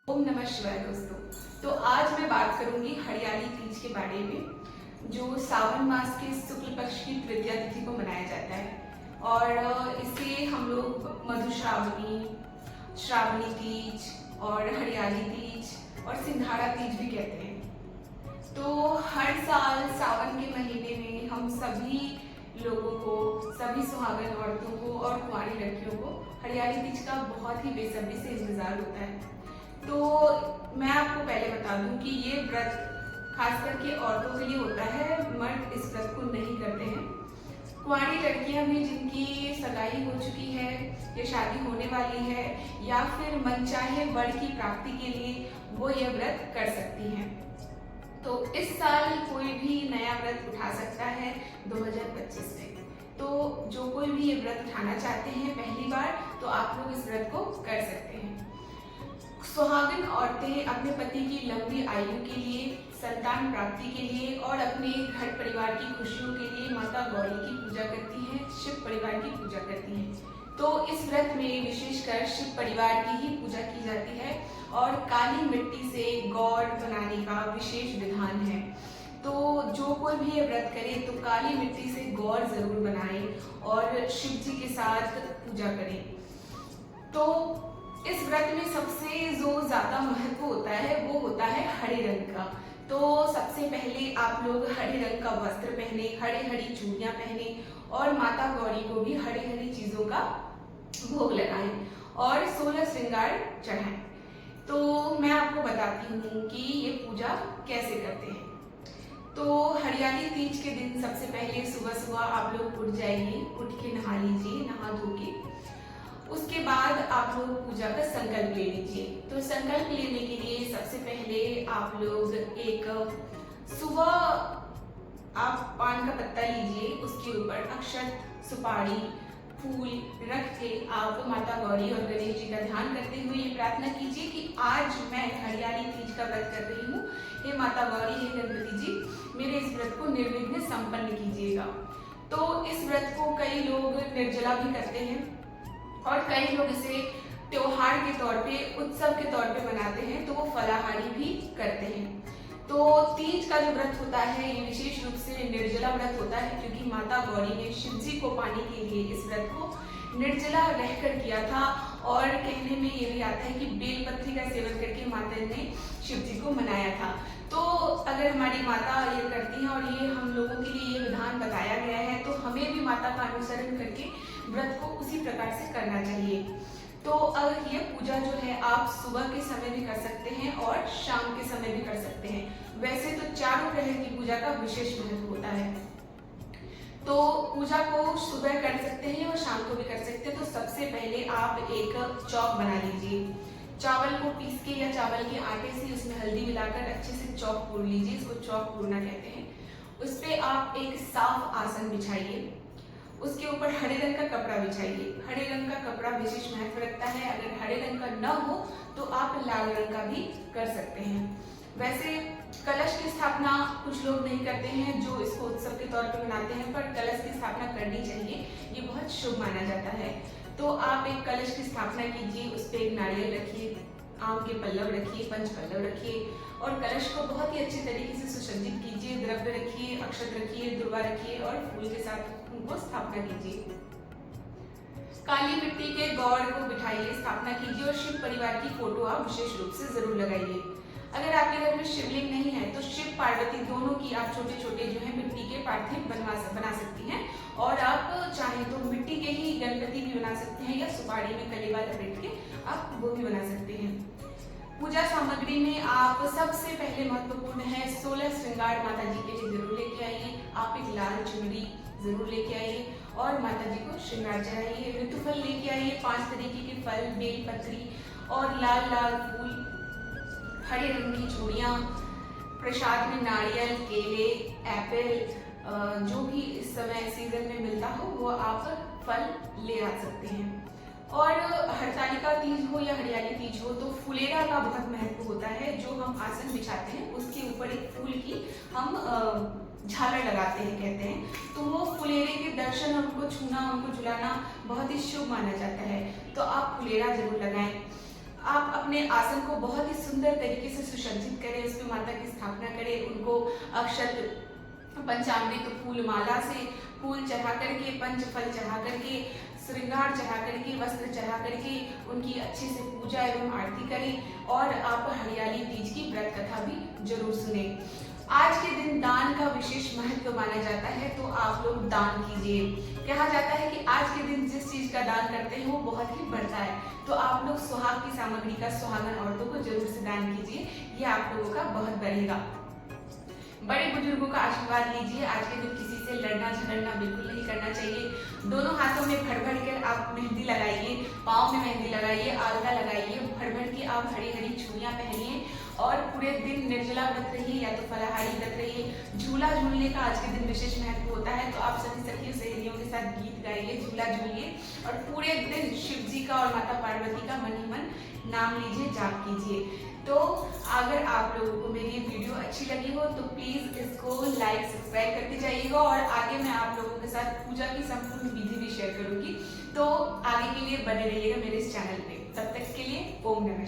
ओम नमः शिवाय दोस्तों। तो आज मैं बात करूंगी हरियाली तीज के बारे में, जो सावन मास के शुक्ल पक्ष की तृतीया तिथि को मनाया जाता है। और इसे हम लोग मधुश्रावणी, श्रावणी तीज और हरियाली तीज और सिंधारा तीज भी कहते हैं। तो हर साल सावन के महीने में हम सभी लोगों को, सभी सुहागन औरतों को और कुंवारी लड़कियों को हरियाली तीज का बहुत ही बेसब्री से इंतजार होता है। तो मैं आपको पहले बता दूं कि ये व्रत खास करके औरतों के लिए होता है, मर्द इस व्रत को नहीं करते हैं। कुंवारी लड़कियां भी जिनकी सगाई हो चुकी है या शादी होने वाली है या फिर मनचाहे वर की प्राप्ति के लिए वो ये व्रत कर सकती हैं। तो इस साल कोई भी नया व्रत उठा सकता है 2025 में। तो जो कोई भी ये व्रत उठाना चाहते हैं पहली बार, तो आप लोग इस व्रत को कर सकते हैं। सुहागिन औरतें अपने पति की लंबी आयु के लिए, संतान प्राप्ति के लिए और अपने घर परिवार की खुशियों के लिए माता गौरी की पूजा करती हैं, शिव परिवार की पूजा करती हैं। तो इस व्रत में विशेषकर शिव परिवार की ही पूजा की जाती है और काली मिट्टी से गौर बनाने का विशेष विधान है। तो जो कोई भी ये व्रत करे तो काली मिट्टी से गौर जरूर बनाए और शिव जी के साथ पूजा करें। तो इस व्रत में सबसे जो ज्यादा महत्व होता है वो होता है हरे रंग का। तो सबसे पहले आप लोग हरे रंग का वस्त्र पहने, हरे हरी चूड़ियां पहने और माता गौरी को भी हरी हरी चीजों का भोग लगाएं और 16 श्रृंगार चढ़ाएं। तो मैं आपको बताती हूँ कि ये पूजा कैसे करते हैं। तो हरियाली तीज के दिन सबसे पहले सुबह सुबह आप लोग उठ जाइए, उठ के नहा लीजिए, नहा धो के उसके बाद आप लोग पूजा का संकल्प ले लीजिए। तो संकल्प लेने के लिए सबसे पहले आप लोग एक सुबह आप पान का पत्ता लीजिए, उसके ऊपर अक्षत, सुपारी, फूल रख के आप माता गौरी और गणेश जी का ध्यान करते हुए ये प्रार्थना कीजिए कि आज मैं हरियाली तीज का व्रत कर रही हूँ। हे माता गौरी, हे गणपति जी, मेरे इस व्रत को निर्विघ्न संपन्न कीजिएगा। तो इस व्रत को कई लोग निर्जला भी करते हैं और कई लोग इसे त्योहार के तौर पे, उत्सव के तौर पे मनाते हैं, तो वो फलाहारी भी करते हैं। तो तीज का जो व्रत होता है ये विशेष रूप से निर्जला व्रत होता है, क्योंकि माता गौरी ने शिव जी को पाने के लिए इस व्रत को निर्जला रहकर किया था। और कहने में ये भी आता है कि बेलपत्री का सेवन करके माता ने शिव जी को मनाया था। तो अगर हमारी माता ये करती हैं और ये हम लोगों के लिए ये विधान बताया गया है, तो हमें भी माता का अनुसरण करके व्रत को उसी प्रकार से करना चाहिए। तो अब ये पूजा जो है आप सुबह के समय भी कर सकते हैं और शाम के समय भी कर सकते हैं। वैसे तो चारों प्रहर की पूजा का विशेष महत्व होता है। तो पूजा को सुबह कर सकते हैं और शाम को भी कर सकते हैं। तो सबसे पहले आप एक चौक बना लीजिए। चावल को पीस के या चावल के आटे से उसमें हल्दी मिलाकर अच्छे से चौक पूर लीजिए, इसको चौक पूरना कहते हैं। उस पे आप एक साफ आसन बिछाइए, उसके ऊपर हरे रंग का कपड़ा बिछाइए। हरे रंग का कपड़ा विशेष महत्व रखता है। अगर हरे रंग का न हो तो आप लाल रंग का भी कर सकते हैं। वैसे कलश की स्थापना कुछ लोग नहीं करते हैं जो इसको उत्सव के तौर पर मनाते हैं, पर कलश की स्थापना करनी चाहिए, ये बहुत शुभ माना जाता है। तो आप एक कलश की स्थापना कीजिए, उस पर एक नारियल रखिए, आम के पल्लव रखिए, पंच पल्लव रखिए और कलश को बहुत ही अच्छे तरीके से सुसज्जित कीजिए। द्रव्य रखिए, अक्षत रखिए, दुर्वा रखिए और फूल के साथ उनको स्थापना कीजिए। काली मिट्टी के गौर को बिठाइए, स्थापना कीजिए और शिव परिवार की फोटो आप विशेष रूप से जरूर लगाइए। अगर आपके घर में शिवलिंग नहीं है तो शिव पार्वती दोनों की आप छोटे छोटे जो है मिट्टी के पार्थिव बना सकती हैं। और आप चाहे तो मिट्टी के ही गणपति भी बना सकते हैं या सुपारी में कलेवा लपेट के आप वो भी बना सकते हैं। पूजा सामग्री में आप सबसे पहले महत्वपूर्ण है 16 श्रृंगार माता जी के लिए जरूर लेके आइए। आप एक लाल चुनरी जरूर लेके आइए और माता जी को श्रृंगार चढ़ाइए। ऋतुफल लेके आइए, 5 तरीके के फल, बेलपत्री और लाल लाल फूल, हरे रंग की चूड़ियाँ, प्रसाद में नारियल, केले, एप्पल, जो भी इस समय सीजन में मिलता हो वो आप फल ले आ सकते हैं। और हरतालिका तीज हो या हरियाली तीज हो तो फुलेरा का बहुत महत्व होता है। जो हम आसन बिछाते हैं उसके ऊपर एक फूल की हम झालर लगाते हैं कहते हैं। तो वो फुलेरे के दर्शन, उनको छूना, उनको झुलाना बहुत ही शुभ माना जाता है। तो आप फुलेरा जरूर लगाएं। आप अपने आसन को बहुत ही सुंदर तरीके से सुसज्जित करें, उस पर माता की स्थापना करें, उनको अक्षत पंचामृत फूल माला से फूल चढ़ा करके, पंचफल चढ़ा करके, श्रृंगार चढ़ा करके, वस्त्र चढ़ा करके उनकी अच्छे से पूजा एवं आरती करें और आप हरियाली तीज की व्रत कथा भी जरूर सुने। आज के दिन दान का विशेष महत्व माना जाता है, तो आप लोग दान कीजिए। कहा जाता है कि आज के दिन जिस चीज का दान करते हैं वो बहुत ही बढ़ता है, तो आप लोग सुहाग की सामग्री का सुहागन औरतों को जरूर से दान कीजिए, ये आप लोगों का बहुत बढ़ेगा। बड़े बुजुर्गों का आशीर्वाद लीजिए। आज के दिन किसी से लड़ना झगड़ना बिल्कुल नहीं करना चाहिए। दोनों हाथों में भर भर कर आप मेहंदी लगाइए, पाँव में मेहंदी लगाइए, आलता लगाइए, भर भर के आप हरी हरी चूड़ियाँ पहनिए और पूरे दिन निर्जला व्रत रहिए या तो फलाहारी व्रत रहिए। झूला झूलने का आज के दिन विशेष महत्व होता है, तो आप सभी सखियों सहेलियों के साथ गीत गाइए, झूला झूलिए और पूरे दिन शिव जी का और माता पार्वती का मन ही मन नाम लीजिए, जाप कीजिए। तो अगर आप लोगों को मेरी वीडियो अच्छी लगी हो तो प्लीज इसको लाइक सब्सक्राइब करते जाइएगा और आगे मैं आप लोगों के साथ पूजा की संपूर्ण विधि भी शेयर करूंगी, तो आगे के लिए बने रहिएगा मेरे इस चैनल पे। तब तक के लिए ओम नमः।